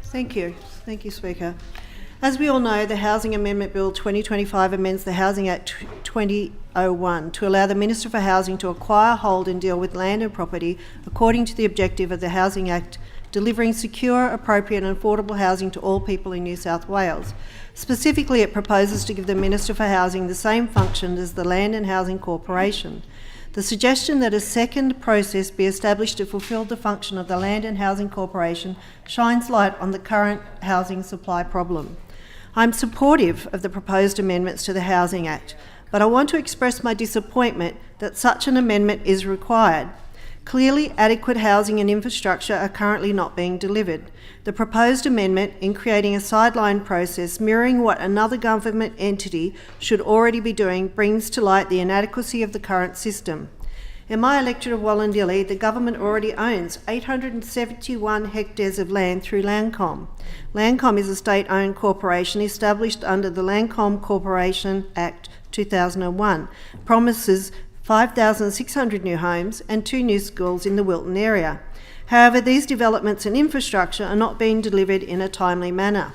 Thank you. Thank you, Speaker. As we all know, the Housing Amendment Bill 2025 amends the Housing Act 2001 to allow the Minister for Housing to acquire, hold and deal with land and property according to the objective of the Housing Act, delivering secure, appropriate and affordable housing to all people in New South Wales. Specifically, it proposes to give the Minister for Housing the same function as the Land and Housing Corporation. The suggestion that a second process be established to fulfil the function of the Land and Housing Corporation shines light on the current housing supply problem. I'm supportive of the proposed amendments to the Housing Act, but I want to express my disappointment that such an amendment is required. Clearly, adequate housing and infrastructure are currently not being delivered. The proposed amendment, in creating a sideline process mirroring what another government entity should already be doing, brings to light the inadequacy of the current system. In my electorate of Wollondilly, the government already owns 871 hectares of land through Landcom. Landcom is a state-owned corporation established under the Landcom Corporation Act 2001, promises 5,600 new homes and 2 new schools in the Wilton area. However, these developments and infrastructure are not being delivered in a timely manner.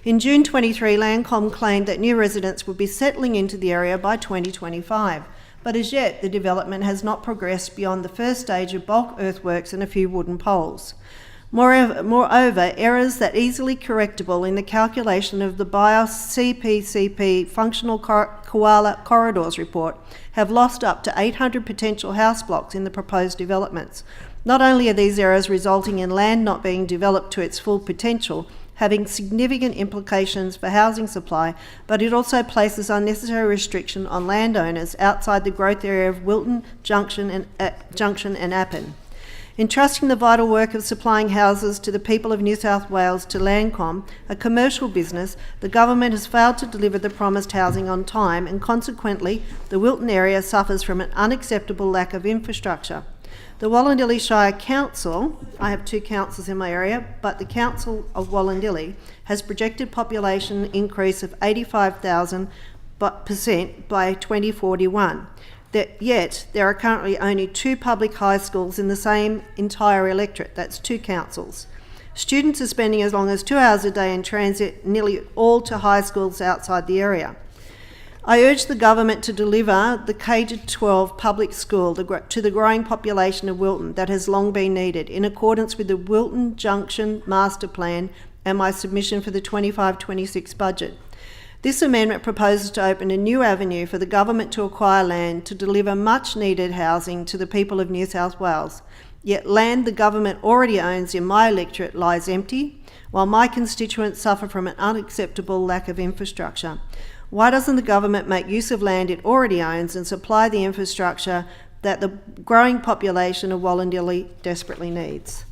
In June 23, Landcom claimed that new residents would be settling into the area by 2025, but as yet the development has not progressed beyond the first stage of bulk earthworks and a few wooden poles. Moreover, errors that easily correctable in the calculation of the BIOS CPCP Functional Koala Corridors report have lost up to 800 potential house blocks in the proposed developments. Not only are these errors resulting in land not being developed to its full potential, having significant implications for housing supply, but it also places unnecessary restriction on landowners outside the growth area of Wilton, Junction and Appin. Entrusting the vital work of supplying houses to the people of New South Wales to Landcom, a commercial business, the government has failed to deliver the promised housing on time, and consequently the Wilton area suffers from an unacceptable lack of infrastructure. The Wollondilly Shire Council, I have 2 councils in my area, but the Council of Wollondilly has projected population increase of 85,000% by 2041. Yet there are currently only 2 public high schools in the same entire electorate. That's 2 councils. Students are spending as long as 2 hours a day in transit, nearly all to high schools outside the area. I urge the government to deliver the K-12 public school to the growing population of Wilton that has long been needed, in accordance with the Wilton Junction Master Plan and my submission for the 25-26 budget. This amendment proposes to open a new avenue for the government to acquire land to deliver much needed housing to the people of New South Wales. Yet land the government already owns in my electorate lies empty, while my constituents suffer from an unacceptable lack of infrastructure. Why doesn't the government make use of land it already owns and supply the infrastructure that the growing population of Wollondilly desperately needs?